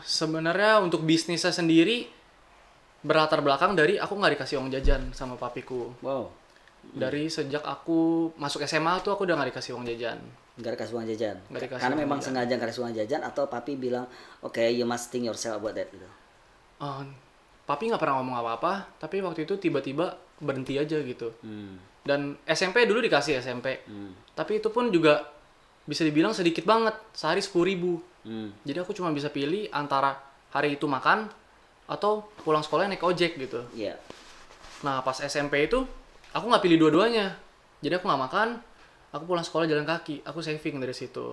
Sebenarnya untuk bisnisnya sendiri berlatar belakang dari aku nggak dikasih uang jajan sama papiku. Wow. Dari sejak aku masuk SMA tuh aku udah nggak dikasih uang jajan. Nggak dikasih uang jajan. Nggak dikasih Karena uang memang jajan. sengaja nggak kasih uang jajan atau papi bilang, oke, you must think yourself about that gitu. Eh, Papi nggak pernah ngomong apa-apa, tapi waktu itu tiba-tiba berhenti aja gitu. Dan SMP dulu dikasih SMP. Tapi itu pun juga bisa dibilang sedikit banget, sehari 10.000. Jadi aku cuma bisa pilih antara hari itu makan atau pulang sekolah naik ojek gitu. Iya. Nah pas SMP itu aku nggak pilih dua-duanya. Jadi aku nggak makan, aku pulang sekolah jalan kaki, aku saving dari situ.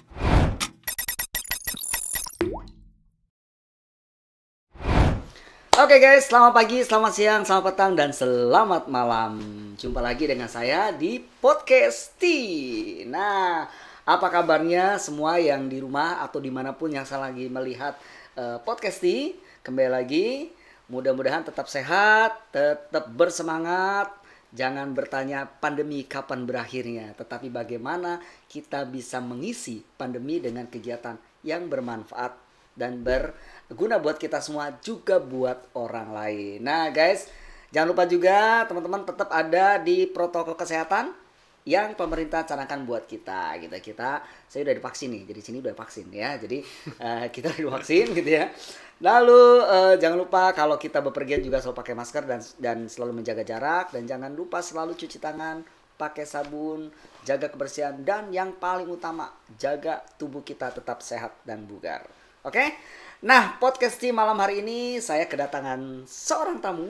Oke guys, selamat pagi, selamat siang, selamat petang, dan selamat malam. Jumpa lagi dengan saya di Podcast T. Nah, apa kabarnya semua yang di rumah atau dimanapun yang saya lagi melihat Podcast T. Kembali lagi, mudah-mudahan tetap sehat, tetap bersemangat. Jangan bertanya pandemi kapan berakhirnya, tetapi bagaimana kita bisa mengisi pandemi dengan kegiatan yang bermanfaat dan berguna buat kita semua, juga buat orang lain. Nah guys, jangan lupa juga teman-teman tetap ada di protokol kesehatan yang pemerintah canangkan buat kita gitu. Saya udah divaksin nih, jadi sini udah vaksin ya, jadi kita udah divaksin gitu ya. Lalu jangan lupa kalau kita bepergian juga selalu pakai masker dan selalu menjaga jarak, dan jangan lupa selalu cuci tangan, pakai sabun, jaga kebersihan, dan yang paling utama jaga tubuh kita tetap sehat dan bugar. Oke? Nah, podcast di malam hari ini saya kedatangan seorang tamu,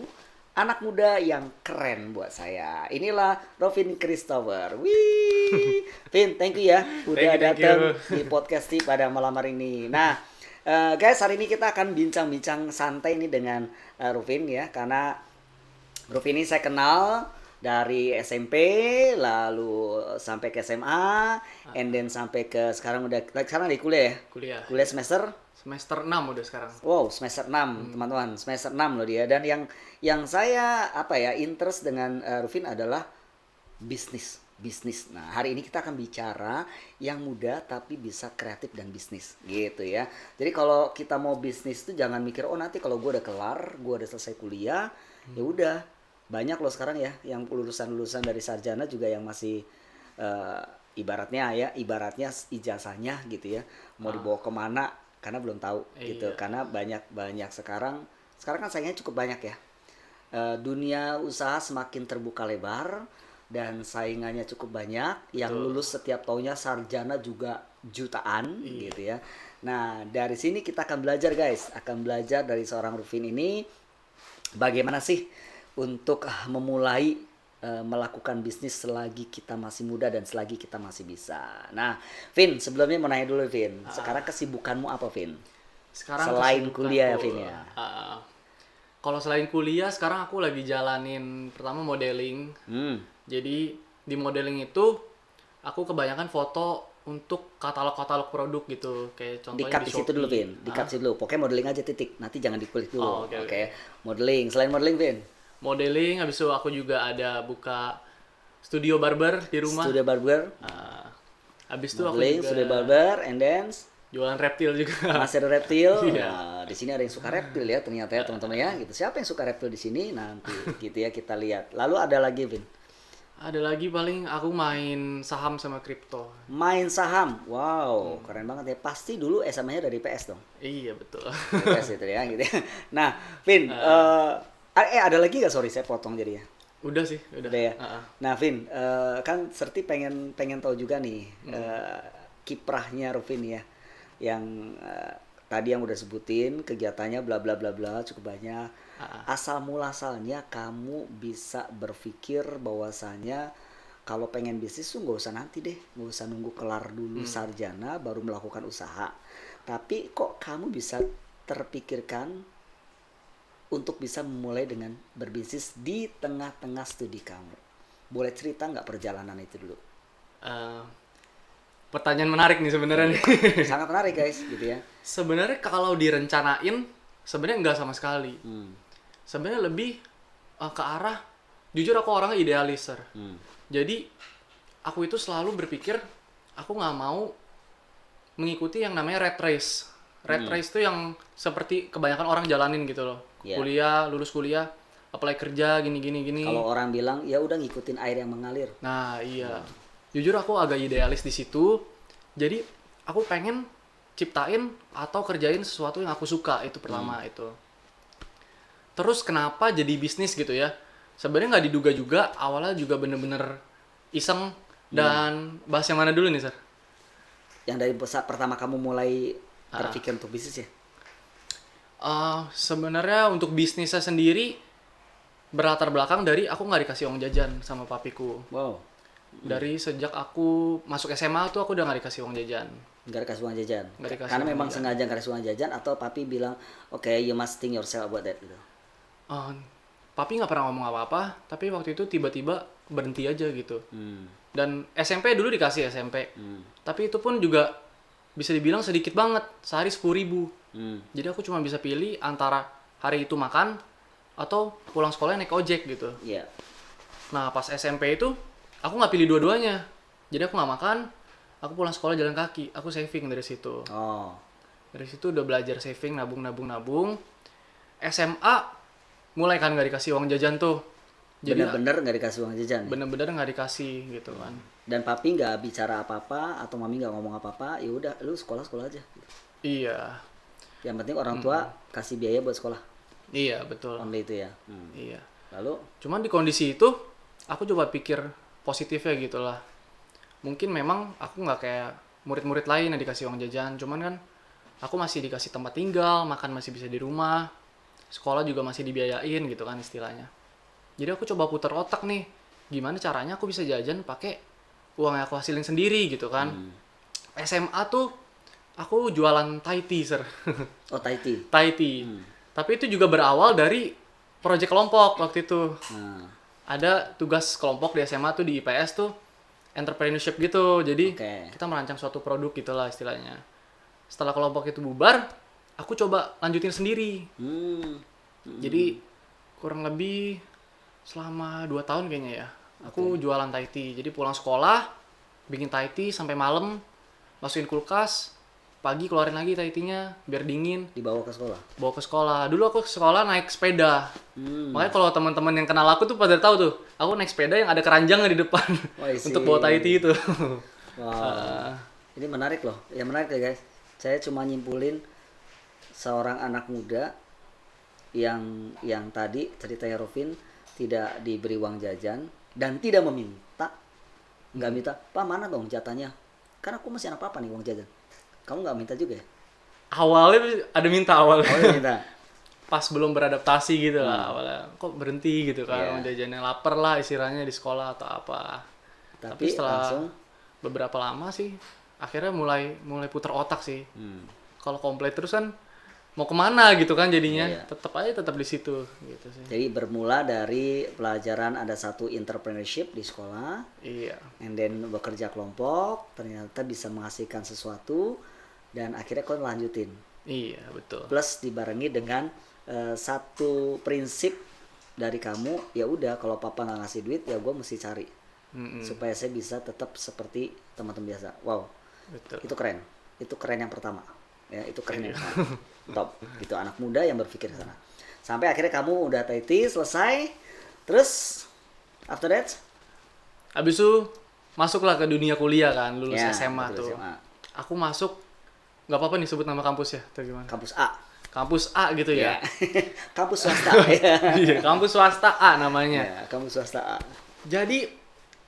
anak muda yang keren buat saya. Inilah Rovin Christopher. Wih, Vin, thank you ya udah Thank datang you. di podcast di pada malam hari ini. Nah, guys, hari ini kita akan bincang-bincang santai ini dengan Rovin ya, karena Rovin ini saya kenal dari SMP, lalu sampai ke SMA, and then sampai ke sekarang sekarang di kuliah ya. Kuliah. Kuliah semester. Semester 6 udah sekarang. Wow, semester 6, teman-teman. Semester 6 loh dia. Dan yang saya interest dengan Rufin adalah bisnis. Bisnis. Nah, hari ini kita akan bicara yang muda tapi bisa kreatif dan bisnis gitu ya. Jadi kalau kita mau bisnis tuh jangan mikir, oh nanti kalau gue udah kelar, gue udah selesai kuliah, ya udah. Banyak loh sekarang ya yang lulusan-lulusan dari sarjana juga yang masih eh, ibaratnya ijazahnya gitu ya, mau dibawa kemana karena belum tahu gitu. Iya. Karena banyak sekarang kan saingnya cukup banyak ya. Dunia usaha semakin terbuka lebar dan saingannya cukup banyak. Yang Betul. lulus setiap tahunnya sarjana juga jutaan gitu ya. Nah, dari sini kita akan belajar guys, akan belajar dari seorang Rufin ini bagaimana sih untuk memulai melakukan bisnis selagi kita masih muda dan selagi kita masih bisa. Nah, Vin, sebelumnya mau nanya dulu Vin. Sekarang kesibukanmu apa Vin? Sekarang Selain kesibukanku, kuliah ya Vin ya. kalau selain kuliah sekarang aku lagi jalanin pertama modeling. Jadi di modeling itu aku kebanyakan foto untuk katalog-katalog produk gitu, kayak contohnya Dikat di di situ dulu Shopee. Vin. Dikat situ dulu. Pokoknya modeling aja titik. Nanti jangan dikulik dulu. Oh, oke, Oke. oke. Modeling. Selain modeling Vin. Modeling, habis itu aku juga ada buka studio barber di rumah. Studio barber. Ah, habis itu aku Modeling, juga studio barber, and then jualan reptil juga. masih ada reptil. Iya. Nah, di sini ada yang suka reptil ya ternyata ya teman-teman ya. Gitu. Siapa yang suka reptil di sini nanti gitu ya kita lihat. Lalu ada lagi Vin. Ada lagi paling aku main saham sama kripto. Main saham. Wow, keren banget ya. Pasti dulu SMA-nya dari PS dong. Iya betul. PS itu ya gitu ya. Nah, Vin, ada lagi nggak? Sorry, saya potong jadi ya. Udah sih, udah. Udah ya. Ah, ah. Nah, Vin, kan Serti pengen tahu juga nih kiprahnya Rufin ya, yang tadi yang udah sebutin kegiatannya bla bla bla bla cukup banyak. Asal muasalnya kamu bisa berpikir bahwasanya kalau pengen bisnis tuh nggak usah nanti deh, nggak usah nunggu kelar dulu sarjana baru melakukan usaha. Tapi kok kamu bisa terpikirkan untuk bisa memulai dengan berbisnis di tengah-tengah studi kamu? Boleh cerita nggak perjalanan itu dulu? Eh, Pertanyaan menarik nih sebenarnya nih. Sangat menarik guys, gitu ya. Sebenarnya kalau direncanain, sebenarnya nggak sama sekali. Sebenarnya lebih ke arah, jujur aku orangnya idealiser. Jadi aku itu selalu berpikir aku nggak mau mengikuti yang namanya rat race. Rat race tuh yang seperti kebanyakan orang jalanin gitu loh. Iya. Kuliah, lulus kuliah, apply kerja gini. Kalau orang bilang ya udah ngikutin air yang mengalir. Nah, iya. Jujur aku agak idealis di situ. Jadi aku pengen ciptain atau kerjain sesuatu yang aku suka, itu pertama itu. Terus kenapa jadi bisnis gitu ya? Sebenarnya nggak diduga juga, awalnya juga bener-bener iseng. Dan bahas yang mana dulu nih, Sir? Yang dari saat pertama kamu mulai terpikir untuk bisnis ya? Sebenarnya untuk bisnisnya sendiri berlatar belakang dari aku nggak dikasih uang jajan sama papiku. Wow. Dari sejak aku masuk SMA tuh aku udah nggak dikasih uang jajan. Nggak dikasih uang jajan? Nggak dikasih Karena uang memang jajan. sengaja nggak dikasih uang jajan atau papi bilang, oke, you must think yourself about that gitu? Papi nggak pernah ngomong apa-apa, tapi waktu itu tiba-tiba berhenti aja gitu. Dan SMP dulu dikasih SMP, tapi itu pun juga bisa dibilang sedikit banget, sehari 10.000. Jadi aku cuma bisa pilih antara hari itu makan atau pulang sekolah naik ojek gitu. Iya. Nah pas SMP itu aku nggak pilih dua-duanya, jadi aku nggak makan, aku pulang sekolah jalan kaki, aku saving dari situ. Oh. Dari situ udah belajar saving, nabung. SMA mulai kan nggak dikasih uang jajan tuh. Jadi Bener-bener nggak dikasih uang jajan? Ya? bener-bener nggak dikasih gitu kan. Dan papi nggak bicara apa-apa atau mami nggak ngomong apa-apa, ya udah lu sekolah aja. Iya, Yang penting orang tua kasih biaya buat sekolah. iya betul. Only itu ya. Iya. Lalu Cuman di kondisi itu aku coba pikir positifnya gitu lah. Mungkin memang aku nggak kayak murid-murid lain yang dikasih uang jajan. Cuman kan aku masih dikasih tempat tinggal, makan masih bisa di rumah, sekolah juga masih dibiayain gitu kan istilahnya. Jadi aku coba putar otak nih, gimana caranya aku bisa jajan pakai uang yang aku hasilin sendiri gitu kan. SMA tuh aku jualan Thai tea, Sir. oh Thai tea. Thai tea. Tapi itu juga berawal dari proyek kelompok waktu itu. Nah, Ada tugas kelompok di SMA tuh di IPS tuh entrepreneurship gitu. Jadi Oke. kita merancang suatu produk gitulah istilahnya. Setelah kelompok itu bubar, aku coba lanjutin sendiri. Jadi kurang lebih selama 2 tahun kayaknya ya. Aku jualan Thai tea. Jadi pulang sekolah, bikin Thai tea sampai malam, masukin kulkas, pagi keluarin lagi Thai tea-nya biar dingin, dibawa ke sekolah. bawa ke sekolah. Dulu aku ke sekolah naik sepeda. Hmm. Makanya kalau teman-teman yang kenal aku tuh pada tahu tuh, aku naik sepeda yang ada keranjangnya di depan Oh, I see. untuk bawa Thai tea itu. Wow. Ini menarik loh. Ya menarik ya guys. Saya cuma nyimpulin seorang anak muda yang tadi ceritanya Rovin tidak diberi uang jajan dan tidak meminta, nggak minta, Pak mana dong jatahnya? Kan aku masih anak papa nih uang jajan. Kamu nggak minta juga ya? Awalnya ada minta awalnya. Oh minta. Pas belum beradaptasi gitu lah awalnya. Kok berhenti gitu kan, Iya. uang jajannya lapar lah istilahnya di sekolah atau apa. Tapi setelah langsung beberapa lama sih, akhirnya mulai putar otak sih. Kalau komplit terus kan mau kemana gitu kan jadinya, Iya. tetap di situ gitu sih. jadi bermula dari pelajaran ada satu entrepreneurship di sekolah, Iya. and then bekerja kelompok, ternyata bisa menghasilkan sesuatu dan akhirnya kau lanjutin. Iya, betul. Plus dibarengi dengan satu prinsip dari kamu, ya udah kalau papa nggak ngasih duit ya gue mesti cari supaya saya bisa tetap seperti teman-teman biasa. Wow, Betul. itu keren yang pertama ya, itu keren yang pertama. Top, itu anak muda yang berpikir ke sana. Sampai akhirnya kamu udah Thai tea selesai, terus after that Habis itu masuklah ke dunia kuliah kan, lulus ya, SMA betul, tuh. SMA. Aku masuk, nggak apa-apa nih sebut nama kampus ya, atau gimana? Kampus A. Kampus A gitu ya. Kampus swasta ya. Iya, kampus swasta A namanya. Ya, kampus swasta A. Jadi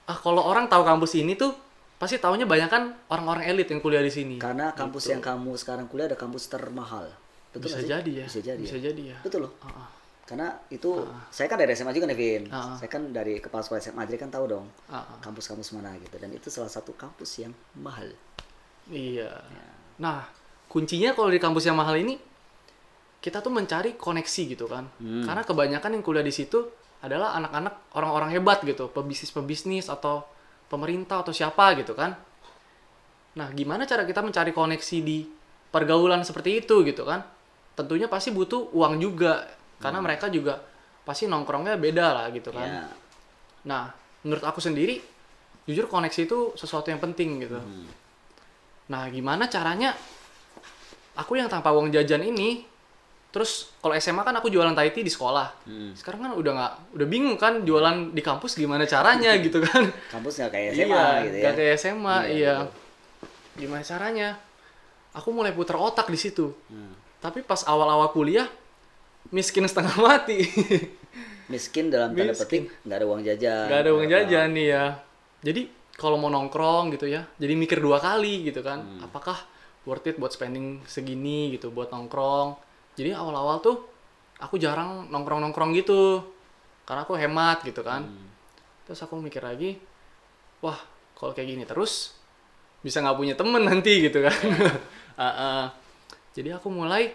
kalau orang tahu kampus ini tuh pasti taunya banyak kan orang-orang elit yang kuliah di sini. Karena kampus yang kamu sekarang kuliah ada kampus termahal. Betul Bisa nggak sih? jadi ya. Bisa jadi. ya. Betul loh. Heeh. Karena itu saya kan dari SMA juga nih Vin. Ah. Saya kan dari kepala sekolah SMA, jadi kan tahu dong Heeh. kampus-kampus mana gitu. Dan itu salah satu kampus yang mahal. Iya. Nah, kuncinya kalau di kampus yang mahal ini kita tuh mencari koneksi gitu kan. Karena kebanyakan yang kuliah di situ adalah anak-anak orang-orang hebat gitu, pebisnis atau pemerintah atau siapa gitu kan. Nah, gimana cara kita mencari koneksi di pergaulan seperti itu gitu kan? Tentunya pasti butuh uang juga, karena mereka juga pasti nongkrongnya beda lah gitu kan. Ya. Nah, menurut aku sendiri, jujur koneksi itu sesuatu yang penting gitu. Nah, gimana caranya aku yang tanpa uang jajan ini, terus kalau SMA kan aku jualan Thai tea di sekolah. Sekarang kan udah bingung kan jualan di kampus gimana caranya gitu kan. Kampus nggak kayak SMA Iya, gitu ya. nggak kayak SMA, iya. betul. Gimana caranya? Aku mulai putar otak di situ. Tapi pas awal-awal kuliah, miskin setengah mati. Miskin dalam tanda Miskin. petik nggak ada uang jajan. Nggak ada uang Apa. jajan nih ya. Jadi kalau mau nongkrong gitu ya, jadi mikir 2 kali gitu kan. Apakah worth it buat spending segini gitu buat nongkrong. Jadi awal-awal tuh aku jarang nongkrong-nongkrong gitu. Karena aku hemat gitu kan. Terus aku mikir lagi, wah kalau kayak gini terus bisa nggak punya temen nanti gitu kan. Jadi aku mulai,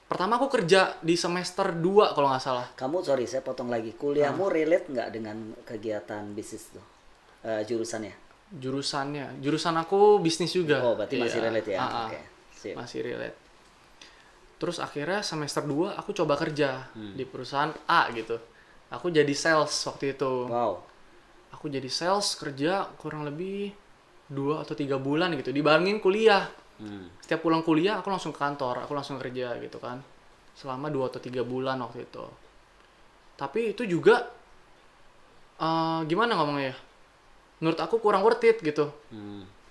pertama aku kerja di semester 2 kalau nggak salah. Kamu sorry saya potong lagi. Kuliahmu relate nggak dengan kegiatan bisnis tuh? Jurusannya? Jurusan aku bisnis juga. Oh berarti masih Iya. relate ya. Oke. Sip. Masih relate. Terus akhirnya semester 2 aku coba kerja di perusahaan A gitu. Aku jadi sales waktu itu. Wow. Aku jadi sales kerja kurang lebih 2 atau 3 bulan gitu. Dibarengin kuliah. Setiap pulang kuliah aku langsung ke kantor, aku langsung kerja gitu kan. Selama 2 atau 3 bulan waktu itu. Tapi itu juga gimana ngomongnya ya? Menurut aku kurang worth it gitu.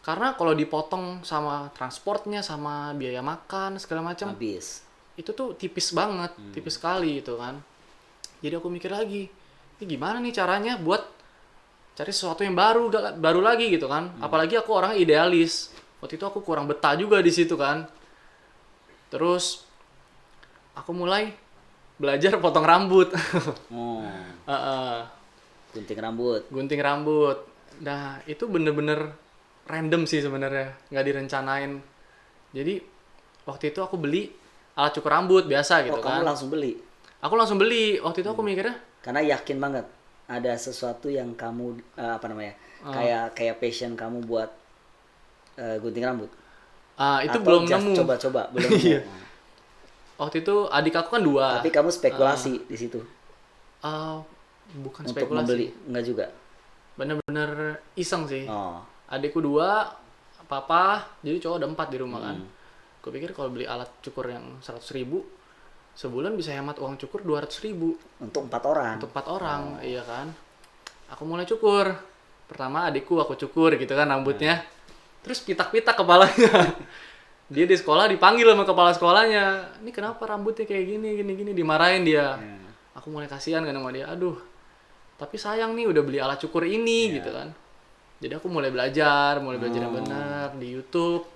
Karena kalau dipotong sama transportnya, sama biaya makan segala macam, Habis. itu tuh tipis banget, tipis sekali itu kan. Jadi aku mikir lagi, ini gimana nih caranya buat cari sesuatu yang baru lagi gitu kan. Apalagi aku orangnya idealis. Waktu itu aku kurang betah juga di situ kan. Terus aku mulai belajar potong rambut. Oh. Heeh. Gunting rambut. Gunting rambut. Nah, itu bener-bener random sih sebenarnya, nggak direncanain. Jadi waktu itu aku beli alat cukur rambut biasa gitu Oh kan. kamu langsung beli? Aku langsung beli. Waktu itu aku mikirnya, Karena yakin banget ada sesuatu yang kamu apa namanya kayak passion kamu buat gunting rambut. itu Atau belum just nemu. coba-coba belum Iya. nemu. Waktu itu adik aku kan 2. Tapi kamu spekulasi di situ Bukan untuk spekulasi. membeli enggak juga. Bener-bener iseng sih. Oh. Adikku 2, papa, jadi cowok ada 4 di rumah kan. Aku pikir kalau beli alat cukur yang 100.000, sebulan bisa hemat uang cukur 200.000 Untuk 4 orang. untuk 4 orang, iya kan. Aku mulai cukur. Pertama adikku aku cukur gitu kan rambutnya. Terus pitak-pitak kepalanya. Dia di sekolah dipanggil sama kepala sekolahnya. Ini kenapa rambutnya kayak gini, dimarahin dia. Aku mulai kasihan kan sama dia. Aduh, tapi sayang nih udah beli alat cukur ini gitu kan. Jadi aku mulai belajar yang benar di YouTube.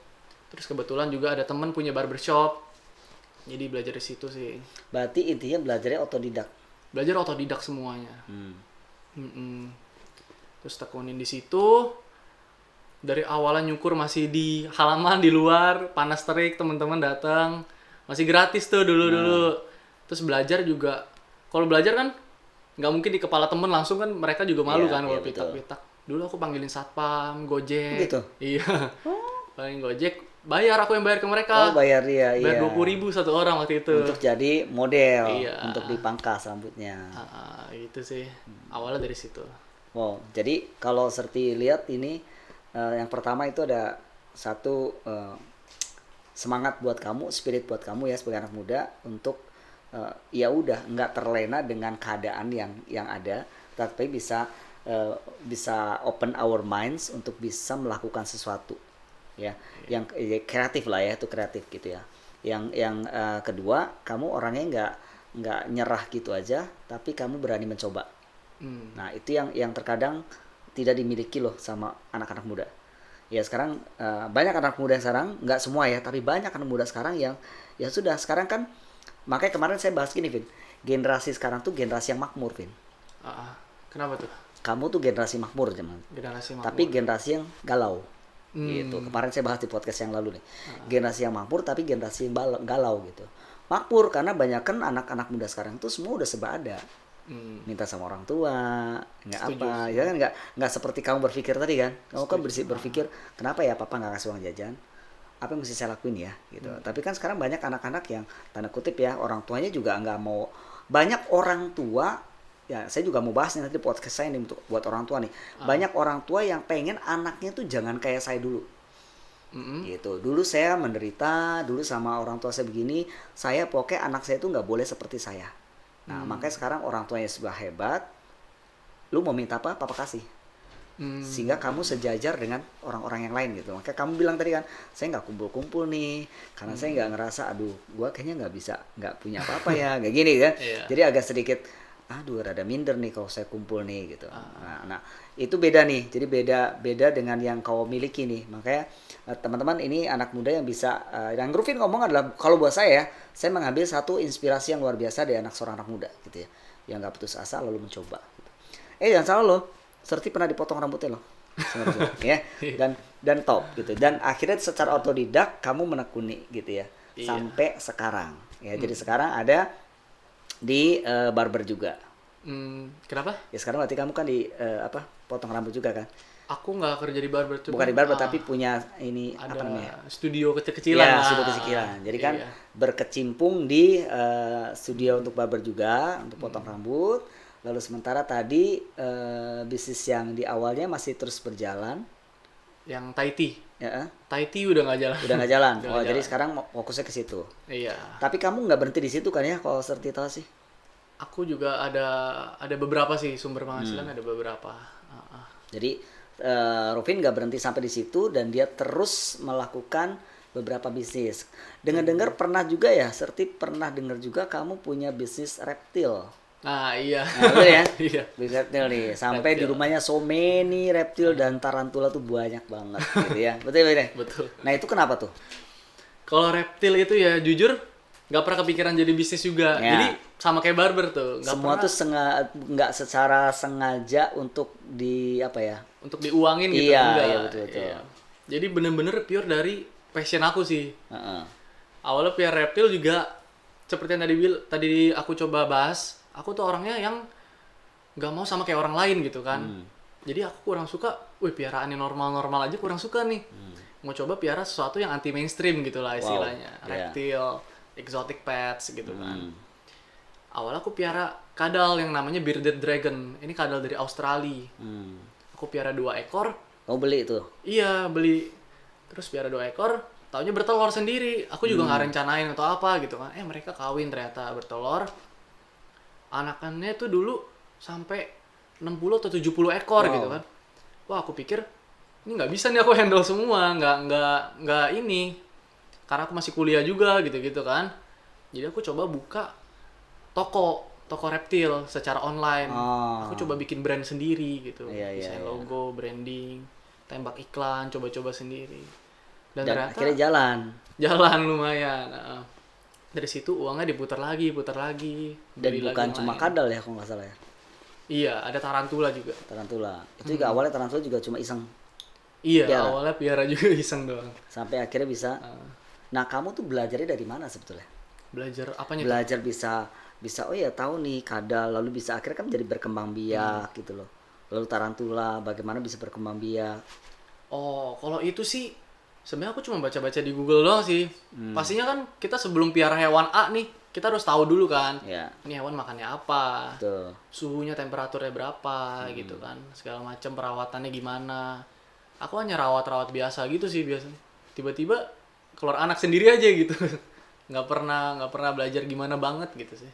Terus kebetulan juga ada teman punya barbershop. Jadi belajar di situ sih. Berarti intinya belajarnya otodidak. Belajar otodidak semuanya. Terus tekunin di situ. Dari awalnya nyukur masih di halaman di luar, panas terik, teman-teman datang, masih gratis tuh dulu. Terus belajar juga, kalau belajar kan nggak mungkin di kepala temen langsung kan, mereka juga malu Iya, kan kalau iya, betul. pitak-pitak. Dulu aku panggilin satpam, Gojek. Gitu? Iya. Paling Gojek, bayar, aku yang bayar ke mereka. Oh bayar dia, Bayar iya. 20.000 satu orang waktu itu. Untuk jadi model, Iya. untuk dipangkas rambutnya. Itu sih, awalnya dari situ. Wow, jadi kalau Serti lihat ini yang pertama itu ada satu semangat buat kamu, spirit buat kamu ya sebagai anak muda untuk ya udah nggak terlena dengan keadaan yang ada, tapi bisa open our minds untuk bisa melakukan sesuatu ya, yang kreatif lah ya, itu kreatif gitu ya. Yang kedua, kamu orangnya nggak nyerah gitu aja, tapi kamu berani mencoba. Nah itu yang terkadang tidak dimiliki loh sama anak-anak muda. Ya sekarang banyak anak muda sekarang, nggak semua ya, tapi banyak anak muda sekarang yang ya sudah sekarang kan, makanya kemarin saya bahas gini Vin, generasi sekarang tuh generasi yang makmur Vin. Kenapa tuh? Kamu tuh generasi makmur zaman. Generasi makmur. Tapi generasi yang galau. Gitu. Kemarin saya bahas di podcast yang lalu nih. Generasi yang makmur tapi generasi yang galau gitu. Makmur karena banyak kan anak-anak muda sekarang tuh semua udah serba ada. Minta sama orang tua, nggak apa, ya kan nggak seperti kamu berpikir tadi kan, kamu kan berpikir kenapa ya papa nggak kasih uang jajan, apa yang mesti saya lakuin ya, gitu. Tapi kan sekarang banyak anak-anak yang tanda kutip ya orang tuanya juga nggak mau, banyak orang tua, ya saya juga mau bahas nanti di podcast saya nih untuk buat orang tua nih, banyak orang tua yang pengen anaknya tuh jangan kayak saya dulu, Gitu. Dulu saya menderita, dulu sama orang tua saya begini, saya pokoknya anak saya itu nggak boleh seperti saya. Nah, makanya sekarang orang tuanya sudah hebat, lu mau minta apa, papa kasih. Sehingga kamu sejajar dengan orang-orang yang lain gitu. Makanya kamu bilang tadi kan, saya nggak kumpul-kumpul nih, karena saya nggak ngerasa, aduh, gua kayaknya nggak punya apa-apa ya, kayak gini kan. Iya. Jadi agak sedikit, aduh, rada minder nih kalau saya kumpul nih gitu. Nah, itu beda nih. Jadi beda dengan yang kau miliki nih. Makanya teman-teman ini anak muda yang bisa, yang Rufin ngomong adalah, kalau buat saya mengambil satu inspirasi yang luar biasa dari seorang anak muda gitu ya, yang nggak putus asa lalu mencoba. Gitu. Jangan salah loh. Serti pernah dipotong rambutnya loh, ya, dan top gitu, dan akhirnya secara otodidak kamu menekuni gitu ya, sampai sekarang ya. Jadi sekarang ada di barber juga. Kenapa? Ya sekarang berarti kamu kan di potong rambut juga kan? Aku nggak kerja di barber tuh. Bukan di barber tapi punya ini ada apa namanya? Studio kecil-kecilan. Ya, lah. studio kecil-kecilan. Jadi kan berkecimpung di studio untuk barber juga, untuk potong rambut. Lalu sementara tadi bisnis yang di awalnya masih terus berjalan. Yang Thai tea. Ya. Thai tea udah nggak jalan. Udah nggak jalan. Jadi sekarang fokusnya ke situ. Iya. Tapi kamu nggak berhenti di situ kan ya? Kalau Serti tahu sih. Aku juga ada beberapa sih sumber penghasilan, ada beberapa. Jadi Rufin nggak berhenti sampai di situ dan dia terus melakukan beberapa bisnis. Dengar-dengar pernah juga ya, Serti pernah dengar juga kamu punya bisnis reptil. Nah, iya. Nah, betul ya? Iya. Bisnis reptil nih. Sampai di rumahnya so many reptil dan tarantula tuh banyak banget gitu ya. Betul ya? Betul. Nah, itu kenapa tuh? Kalau reptil itu ya jujur nggak pernah kepikiran jadi bisnis juga. Ya. Jadi sama kayak barber tuh. Semua tuh nggak secara sengaja untuk untuk diuangin gitu. Iya, enggak. iya betul. Iya. Jadi bener-bener pure dari passion aku sih. Uh-uh. Awalnya piara reptil juga seperti yang tadi aku coba bahas. Aku tuh orangnya yang nggak mau sama kayak orang lain gitu kan. Jadi aku kurang suka, piaraan yang normal-normal aja kurang suka nih. Mau coba piara sesuatu yang anti mainstream gitu lah istilahnya. Reptil, exotic pets gitu kan. Awalnya aku piara kadal yang namanya bearded dragon. Ini kadal dari Australia. Aku piara 2 ekor. Kamu beli itu? Iya, beli. Terus piara 2 ekor, taunya bertelur sendiri. Aku juga nggak rencanain atau apa gitu kan. Mereka kawin ternyata bertelur. Anakannya tuh dulu sampai 60 atau 70 ekor gitu kan. Wah, aku pikir ini nggak bisa nih aku handle semua, nggak ini. Karena aku masih kuliah juga gitu-gitu kan. Jadi aku coba buka toko reptil secara online. Aku coba bikin brand sendiri gitu. Desain logo, branding, tembak iklan, coba-coba sendiri. Dan ternyata akhirnya jalan. Jalan lumayan. Dari situ uangnya diputar lagi. Dan bukan cuma kadal ya kalau nggak salah ya? Iya, ada tarantula juga. Tarantula. Itu juga awalnya tarantula juga cuma iseng. Iya, awalnya piara juga iseng doang. Sampai akhirnya bisa. Nah, kamu tuh belajarnya dari mana sebetulnya? Belajar apanya? Belajar bisa tahu nih kadal, lalu bisa akhirnya kan jadi berkembang biak gitu loh. Lalu tarantula, bagaimana bisa berkembang biak? Oh, kalau itu sih sebenarnya aku cuma baca-baca di Google doang sih. Pastinya kan kita sebelum piara hewan A nih, kita harus tahu dulu kan. Ini hewan makannya apa, Betul. Suhunya, temperaturnya berapa gitu kan, segala macam, perawatannya gimana. Aku hanya rawat-rawat biasa gitu sih biasanya. Tiba-tiba keluar anak sendiri aja gitu. nggak pernah belajar gimana banget gitu sih.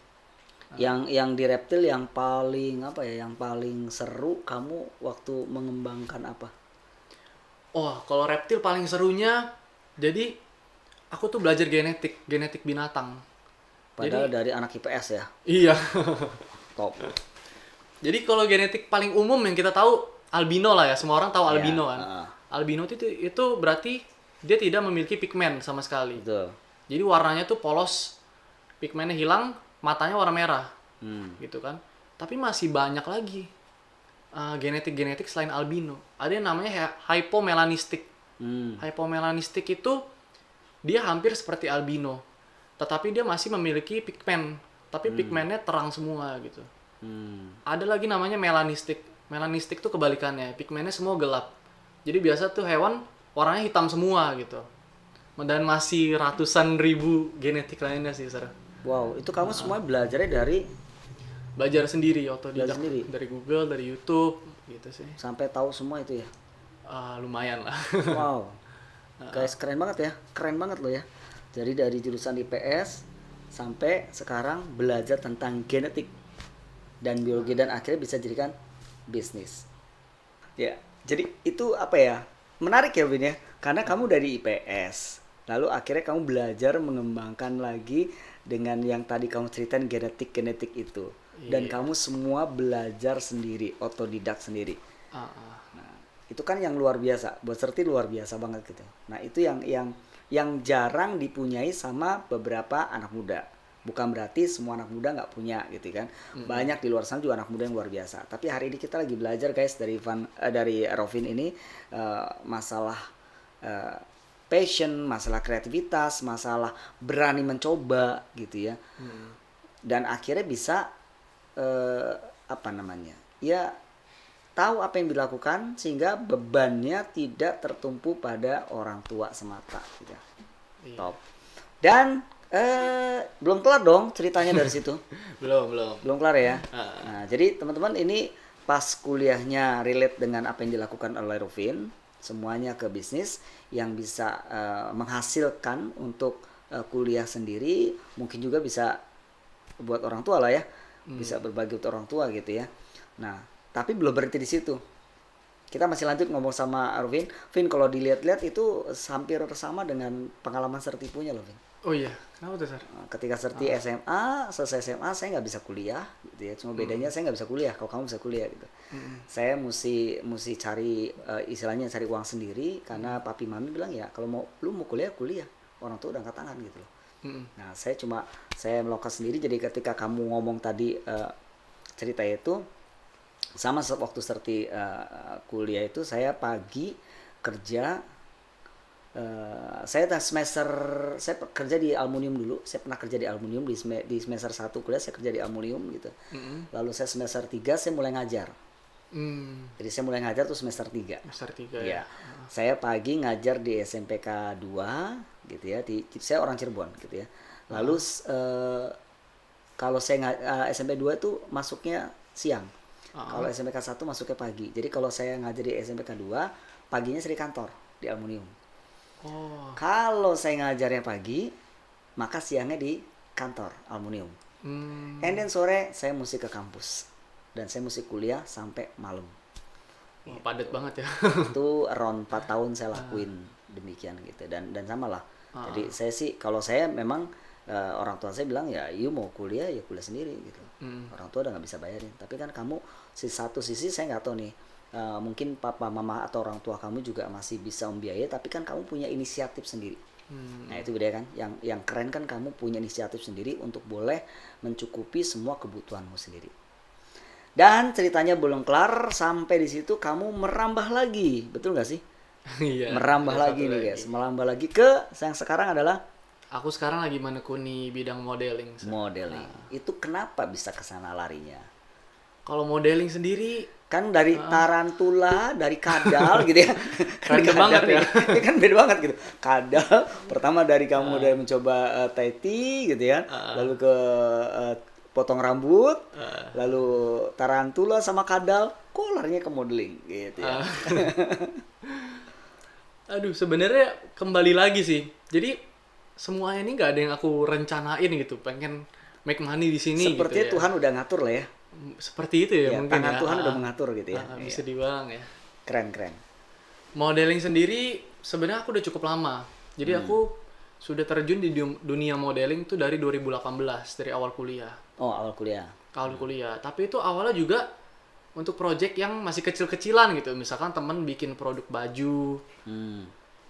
Yang di reptil yang paling yang paling seru kamu waktu mengembangkan apa? Oh, kalau reptil paling serunya, jadi aku tuh belajar genetik binatang. Padahal dari anak IPS ya? Iya. Top. Jadi kalau genetik paling umum yang kita tahu albino lah ya, semua orang tahu albino kan. Albino itu berarti dia tidak memiliki pigmen sama sekali. Betul. Jadi warnanya tuh polos, pigmennya hilang, matanya warna merah, gitu kan. Tapi masih banyak lagi genetik selain albino. Ada yang namanya hypomelanistic. Hypomelanistic itu dia hampir seperti albino, tetapi dia masih memiliki pigmen, tapi pigmennya terang semua gitu. Ada lagi namanya melanistic. Melanistic tuh kebalikannya, pigmennya semua gelap. Jadi biasa tuh hewan warnanya hitam semua gitu. Dan masih ratusan ribu genetik lainnya sih, Sarah. Wow, itu kamu semua belajarnya dari belajar sendiri, otodidak, dari Google, dari YouTube gitu sih. Sampai tahu semua itu ya? Lumayan lah. Wow. Guys, keren banget ya. Keren banget loh ya. Jadi dari jurusan IPS sampai sekarang belajar tentang genetik dan biologi dan akhirnya bisa jadikan bisnis. Ya, jadi itu apa ya? Menarik ya Vin ya. Karena kamu dari IPS, lalu akhirnya kamu belajar mengembangkan lagi dengan yang tadi kamu ceritain genetik itu. Dan kamu semua belajar sendiri, otodidak sendiri. Nah, itu kan yang luar biasa. Buat Serti luar biasa banget gitu. Nah, itu yang jarang dipunyai sama beberapa anak muda. Bukan berarti semua anak muda nggak punya gitu kan. Banyak di luar sana juga anak muda yang luar biasa. Tapi hari ini kita lagi belajar guys dari Rovin ini masalah passion, masalah kreativitas, masalah berani mencoba gitu ya. Dan akhirnya bisa apa namanya? Ya tahu apa yang dilakukan sehingga bebannya tidak tertumpu pada orang tua semata gitu. Top. Dan belum kelar dong ceritanya dari situ. belum kelar ya. Nah, jadi teman-teman ini pas kuliahnya relate dengan apa yang dilakukan oleh Rovin, semuanya ke bisnis yang bisa menghasilkan untuk kuliah sendiri, mungkin juga bisa buat orang tua lah ya, bisa berbagi untuk orang tua gitu ya. Nah, tapi belum berhenti di situ. Kita masih lanjut ngomong sama Rovin. Vin, kalau dilihat-lihat itu hampir sama dengan pengalaman Serti punya loh, Vin. Oh iya, kenapa tuh, Sar? Ketika Serti SMA, selesai SMA saya nggak bisa kuliah gitu ya. Cuma bedanya saya nggak bisa kuliah, kalau kamu bisa kuliah gitu. Saya mesti cari istilahnya cari uang sendiri karena papi mami bilang ya kalau lu mau kuliah, orang tua udah angkat tangan gitu loh. Nah, saya melakukan sendiri. Jadi ketika kamu ngomong tadi cerita itu sama waktu Serti kuliah itu saya pagi kerja. Saya kerja di aluminium dulu. Saya pernah kerja di aluminium di semester 1 kuliah saya kerja di aluminium gitu. Lalu saya semester 3 saya mulai ngajar. Jadi saya mulai ngajar tuh semester 3. Semester 3 ya. Saya pagi ngajar di SMPK 2 gitu ya. Saya orang Cirebon gitu ya. Lalu kalau saya SMP 2 itu masuknya siang. Kalau SMPK 1 masuknya pagi. Jadi kalau saya ngajar di SMPK 2, paginya saya di kantor di aluminium. Kalau saya ngajarnya pagi, maka siangnya di kantor aluminium. And then sore saya mesti ke kampus dan saya mesti kuliah sampai malam. Padat banget ya. Itu around 4 tahun saya lakuin demikian gitu dan sama lah. Jadi saya sih kalau saya memang orang tua saya bilang ya, you mau kuliah ya kuliah sendiri gitu. Orang tua udah nggak bisa bayarin. Tapi kan kamu satu sisi saya nggak tahu nih. Mungkin papa mama atau orang tua kamu juga masih bisa membiayai, tapi kan kamu punya inisiatif sendiri. Nah itu beda kan, yang keren kan kamu punya inisiatif sendiri untuk boleh mencukupi semua kebutuhanmu sendiri. Dan ceritanya belum kelar, sampai di situ kamu merambah lagi, betul nggak sih? Iya. Merambah lagi nih guys, merambah lagi ke yang sekarang adalah aku sekarang lagi menekuni bidang modeling. Modeling. Itu kenapa bisa kesana larinya? Kalau modeling sendiri kan dari tarantula, dari kadal gitu ya. Keren banget ya. Ini kan beda banget gitu. Kadal pertama dari kamu dari mencoba Taiti gitu ya. Lalu ke potong rambut, lalu tarantula sama kadal, kok larinya ke modeling gitu ya. Aduh, sebenarnya kembali lagi sih. Jadi semua ini nggak ada yang aku rencanain gitu. Pengen make money di sini. Sepertinya gitu ya. Tuhan udah ngatur lah ya. Seperti itu ya mungkin tangan ya. Tuhan udah mengatur gitu ya. Bisa dibilang ya. Keren. Modeling sendiri sebenarnya aku udah cukup lama. Jadi aku sudah terjun di dunia modeling tuh dari 2018, dari awal kuliah. Oh, awal kuliah. Awal kuliah. Tapi itu awalnya juga untuk project yang masih kecil-kecilan gitu. Misalkan temen bikin produk baju.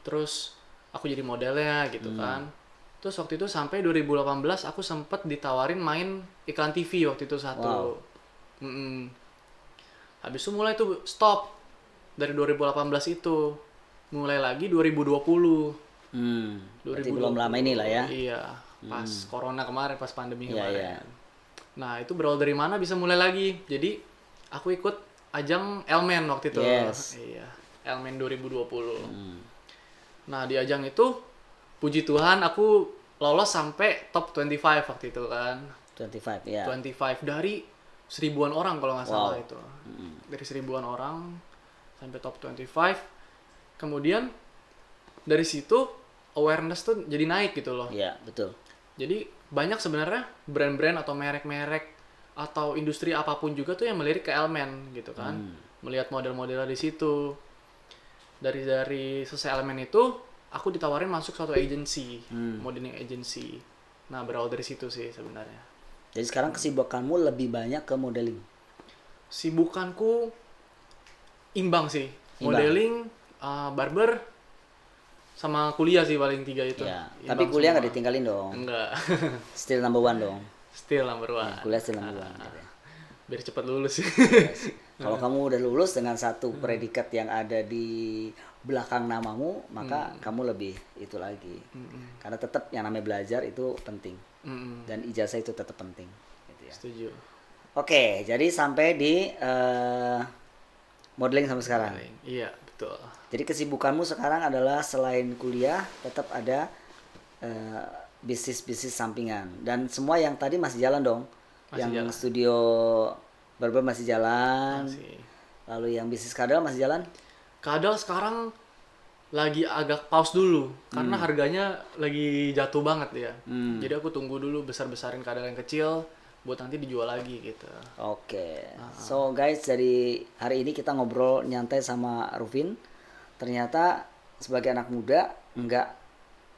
Terus aku jadi modelnya gitu kan. Terus waktu itu sampai 2018 aku sempet ditawarin main iklan TV waktu itu satu. Wow. Habis itu mulai tuh stop dari 2018 itu. Mulai lagi 2020. Berarti belum lama ini lah ya. Iya, pas corona kemarin, pas pandemi Iya, kemarin. iya. Nah, itu berawal dari mana bisa mulai lagi. Jadi, aku ikut ajang Elmen waktu itu. Yes. Iya, Elmen 2020. Nah, di ajang itu, puji Tuhan aku lolos sampai top 25 waktu itu kan. 25, ya. 25 dari 1000-an orang kalau nggak salah itu. Dari 1000-an orang sampai top 25. Kemudian dari situ awareness tuh jadi naik gitu loh. Iya, betul. Jadi banyak sebenarnya brand-brand atau merek-merek atau industri apapun juga tuh yang melirik ke elemen gitu kan. Melihat model-model di situ. Dari selesai elemen itu aku ditawarin masuk suatu agency, modeling agency. Nah, berawal dari situ sih sebenarnya. Jadi sekarang kesibukanmu lebih banyak ke modeling. Sibukanku imbang sih. Imbang. Modeling, barber, sama kuliah sih paling 3 itu. Ya, Imbang tapi kuliah semua. nggak ditinggalin dong. Enggak. Still number one dong. Still number one. Kuliah still number one. Gitu ya. Biar cepat lulus sih. Yes. Kalau kamu udah lulus dengan satu predikat yang ada di belakang namamu, maka kamu lebih itu lagi. Karena tetap yang namanya belajar itu penting. Dan ijazah itu tetap penting. Gitu ya. Setuju. Oke, jadi sampai di modeling sampai sekarang. Iya, betul. Jadi kesibukanmu sekarang adalah selain kuliah, tetap ada bisnis-bisnis sampingan. Dan semua yang tadi masih jalan dong. Masih yang jalan. studio barber masih jalan. Masih. Lalu yang bisnis kadal masih jalan? Kadal sekarang lagi agak pause dulu karena harganya lagi jatuh banget ya. Jadi aku tunggu dulu besar-besarin kadal yang kecil buat nanti dijual lagi gitu. Oke. So guys, dari hari ini kita ngobrol nyantai sama Rufin. Ternyata sebagai anak muda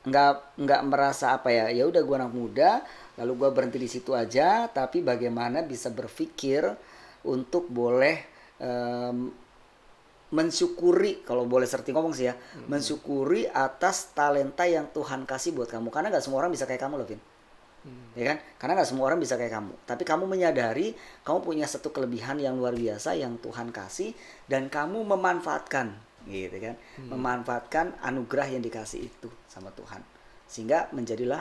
nggak merasa apa ya. Ya udah gua anak muda, lalu gua berhenti di situ aja, tapi bagaimana bisa berpikir untuk boleh mensyukuri, kalau boleh seperti ngomong sih ya, mensyukuri atas talenta yang Tuhan kasih buat kamu. Karena nggak semua orang bisa kayak kamu loh, Vin. Ya kan? Karena nggak semua orang bisa kayak kamu. Tapi kamu menyadari kamu punya satu kelebihan yang luar biasa yang Tuhan kasih dan kamu memanfaatkan, gitu kan? Memanfaatkan anugerah yang dikasih itu sama Tuhan. Sehingga menjadilah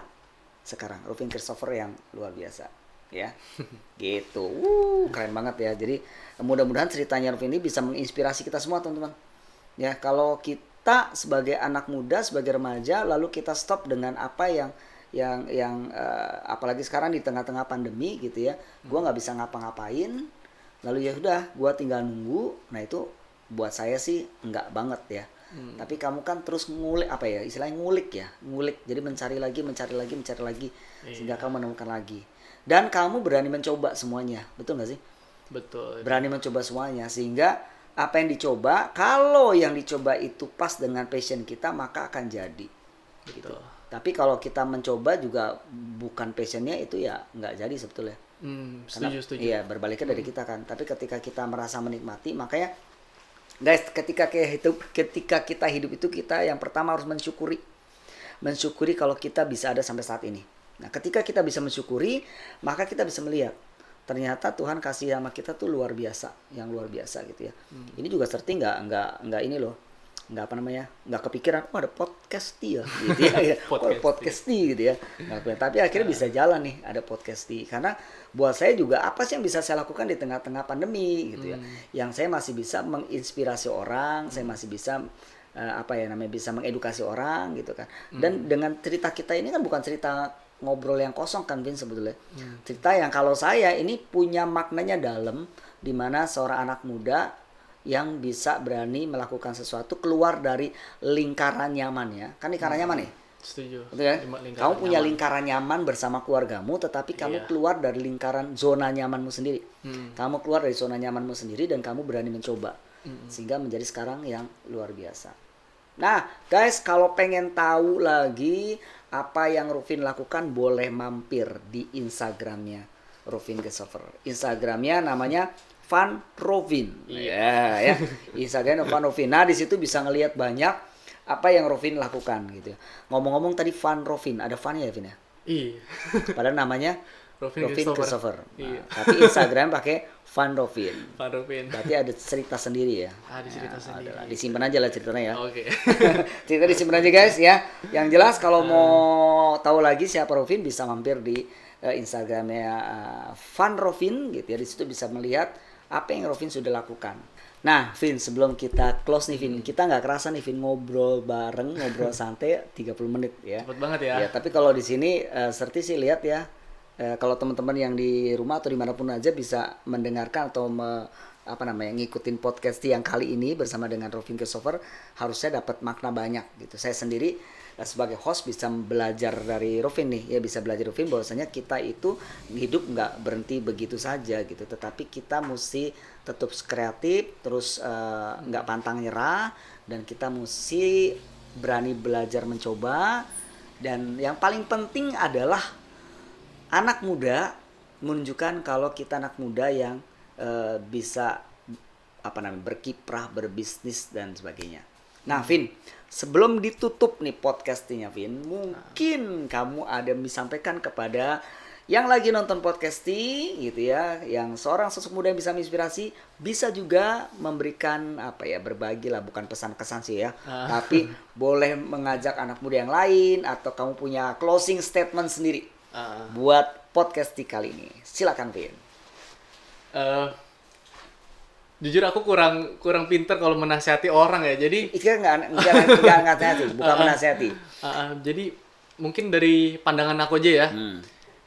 sekarang Rufin Christopher yang luar biasa, ya. Gitu. Keren banget ya. Jadi mudah-mudahan ceritanya Rufin ini bisa menginspirasi kita semua, teman-teman. Ya, kalau kita sebagai anak muda, sebagai remaja, lalu kita stop dengan apa yang apalagi sekarang di tengah-tengah pandemi gitu ya, gue nggak bisa ngapa-ngapain, lalu ya udah gue tinggal nunggu. Nah itu buat saya sih nggak banget ya. Tapi kamu kan terus ngulik, apa ya istilahnya, ngulik, jadi mencari lagi sehingga kamu menemukan lagi, dan kamu berani mencoba semuanya, betul nggak sih? Betul. Berani mencoba semuanya, sehingga apa yang dicoba, kalau yang dicoba itu pas dengan passion kita, maka akan jadi. Gitu. Tapi kalau kita mencoba juga bukan passionnya, itu ya nggak jadi sebetulnya. Setuju. Iya, berbaliknya dari kita kan. Tapi ketika kita merasa menikmati, makanya guys, ketika kita hidup itu, kita yang pertama harus mensyukuri kalau kita bisa ada sampai saat ini. Nah, ketika kita bisa mensyukuri, maka kita bisa melihat ternyata Tuhan kasih sama kita tuh luar biasa, yang luar biasa gitu ya. Ini juga seperti nggak ini loh, nggak kepikiran ada podcast dia gitu ya. podcast gitu ya. Tapi akhirnya bisa jalan nih, ada podcast karena buat saya juga apa sih yang bisa saya lakukan di tengah-tengah pandemi gitu ya. Yang saya masih bisa menginspirasi orang, saya masih bisa bisa mengedukasi orang gitu kan. Dan dengan cerita kita ini kan bukan cerita ngobrol yang kosong kan, Vin, sebetulnya. Cerita yang kalau saya ini punya maknanya dalam, di mana seorang anak muda yang bisa berani melakukan sesuatu keluar dari lingkaran nyaman ya. Kan lingkaran nyaman nih. Setuju. Betul kan? Kamu punya lingkaran nyaman bersama keluargamu, tetapi kamu keluar dari lingkaran zona nyamanmu sendiri. Kamu keluar dari zona nyamanmu sendiri dan kamu berani mencoba. Sehingga menjadi sekarang yang luar biasa. Nah, guys, kalau pengen tahu lagi apa yang Rufin lakukan, boleh mampir di Instagramnya Rufin Christopher. Instagramnya namanya Fun Rufin. Ya. Instagramnya Fun Rufin. Nah, di situ bisa ngelihat banyak apa yang Rufin lakukan gitu ya. Ngomong-ngomong tadi Fun Rufin, ada fun ya, Vin ya? Iya. Padahal namanya Rufin Christopher. Iya. Tapi Instagram pakai Fun Rufin. Fun Rufin. Berarti ada cerita sendiri ya. Ada cerita sendiri. Adalah. Disimpan aja lah ceritanya ya. Oke. Cerita disimpan aja guys ya. Yang jelas kalau mau tahu lagi siapa Rufin, bisa mampir di Instagramnya Fun Rufin gitu ya. Di situ bisa melihat apa yang Rufin sudah lakukan. Nah, Vin, sebelum kita close nih, Vin, kita nggak kerasa nih, Vin, ngobrol santai 30 menit ya. Cepet banget ya. Ya, tapi kalau di sini Serti sih lihat ya, kalau teman-teman yang di rumah atau dimanapun aja bisa mendengarkan atau ngikutin podcast yang kali ini bersama dengan Rovin Christopher, harusnya dapat makna banyak gitu. Saya sendiri sebagai host bisa belajar dari Rovin nih, ya bisa belajar Rovin bahwasanya kita itu hidup nggak berhenti begitu saja gitu, tetapi kita mesti tetap kreatif, terus nggak pantang nyerah, dan kita mesti berani belajar mencoba. Dan yang paling penting adalah anak muda menunjukkan kalau kita anak muda yang bisa berkiprah, berbisnis dan sebagainya. Nah, Vin, sebelum ditutup nih podcastnya, Vin, mungkin kamu ada disampaikan kepada yang lagi nonton podcast gitu ya, yang seorang sosok muda yang bisa menginspirasi, bisa juga memberikan berbagi lah, bukan pesan-kesan sih ya, tapi boleh mengajak anak muda yang lain, atau kamu punya closing statement sendiri buat podcast kali ini. Silakan, Vin. Jujur aku kurang pinter kalau menasihati orang ya, jadi itu nggak nasihati, bukan menasihati. Jadi mungkin dari pandangan aku aja ya.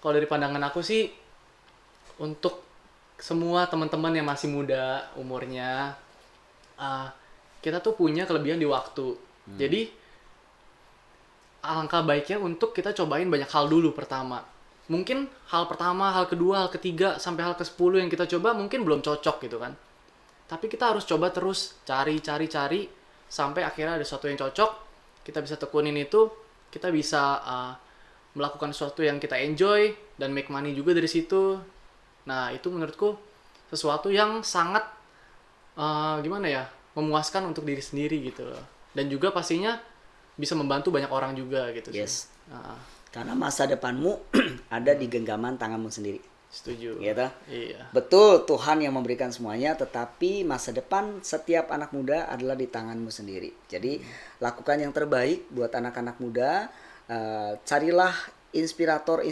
Kalau dari pandangan aku sih, untuk semua teman-teman yang masih muda umurnya, kita tuh punya kelebihan di waktu. Jadi alangkah baiknya untuk kita cobain banyak hal dulu pertama. Mungkin hal pertama, hal kedua, hal ketiga, sampai hal ke-10 yang kita coba mungkin belum cocok gitu kan. Tapi kita harus coba terus, cari, sampai akhirnya ada sesuatu yang cocok, kita bisa tekunin itu, kita bisa melakukan sesuatu yang kita enjoy, dan make money juga dari situ. Nah, itu menurutku sesuatu yang sangat, memuaskan untuk diri sendiri gitu loh. Dan juga pastinya bisa membantu banyak orang juga gitu sih. Yes. Karena masa depanmu ada di genggaman tanganmu sendiri. Setuju. Gitu? Iya. Betul, Tuhan yang memberikan semuanya, tetapi masa depan setiap anak muda adalah di tanganmu sendiri. Jadi lakukan yang terbaik buat anak-anak muda. Carilah inspirator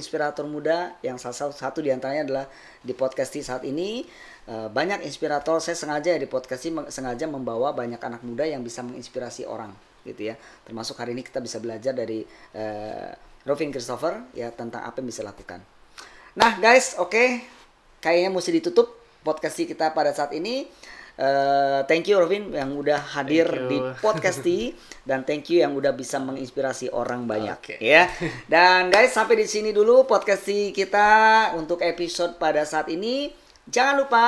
muda, yang salah satu diantaranya adalah di podcast saat ini. Banyak inspirator, saya sengaja di podcast sengaja membawa banyak anak muda yang bisa menginspirasi orang gitu ya. Termasuk hari ini kita bisa belajar dari Rovin Christopher ya, tentang apa yang bisa lakukan. Nah guys, oke. Kayaknya mesti ditutup podcast kita pada saat ini. Thank you Rovin yang udah hadir di podcast dan thank you yang udah bisa menginspirasi orang banyak ya. Dan guys, sampai di sini dulu podcast kita untuk episode pada saat ini. Jangan lupa,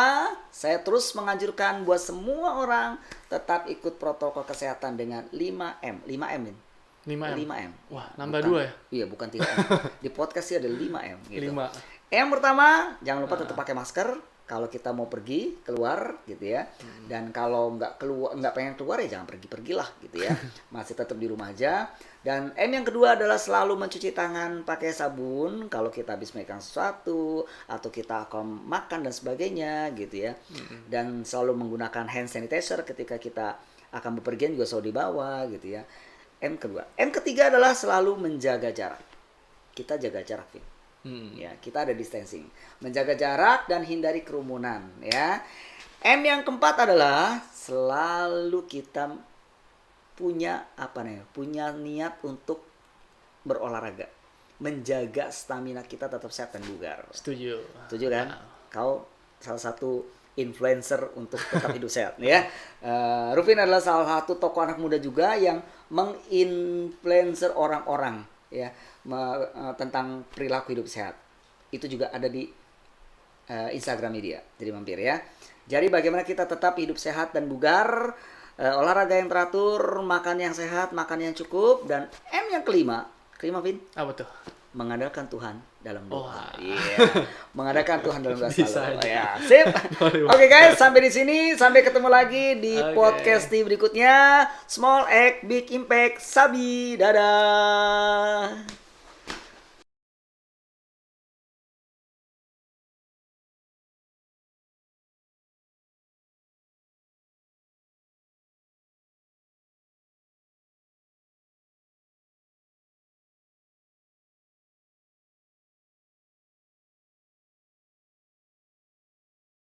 saya terus menganjurkan buat semua orang tetap ikut protokol kesehatan dengan 5M. 5M ini. 5M. Wah, nambah 2 ya? Iya, bukan 3M. Di podcast sih ada 5M gitu. 5. Yang pertama, jangan lupa tetap pakai masker kalau kita mau pergi keluar gitu ya. Dan kalau nggak pengen keluar ya jangan pergilah gitu ya. Masih tetap di rumah aja. Dan M yang kedua adalah selalu mencuci tangan pakai sabun kalau kita habis megang sesuatu atau kita akan makan dan sebagainya gitu ya. Dan selalu menggunakan hand sanitizer ketika kita akan bepergian juga selalu dibawa gitu ya. M kedua. M ketiga adalah selalu menjaga jarak. Kita jaga jarak, Vin. Ya, kita ada distancing. Menjaga jarak dan hindari kerumunan ya. M yang keempat adalah selalu kita punya punya niat untuk berolahraga. Menjaga stamina kita tetap sehat dan bugar. Setuju kan? Kau salah satu influencer untuk tetap hidup sehat ya. Rovin adalah salah satu tokoh anak muda juga yang menginfluencer orang-orang ya tentang perilaku hidup sehat. Itu juga ada di Instagram media. Jadi mampir ya. Jadi bagaimana kita tetap hidup sehat dan bugar, olahraga yang teratur, makan yang sehat, makan yang cukup, dan M yang kelima, Vin? Apa tuh? Mengandalkan Tuhan dalam doa. Yeah. Mengandalkan Tuhan dalam doa. Bisa aja. Ya, sip. Oke guys, sampai di sini, sampai ketemu lagi di podcast berikutnya. Small Act Big Impact. Sabi, dadah.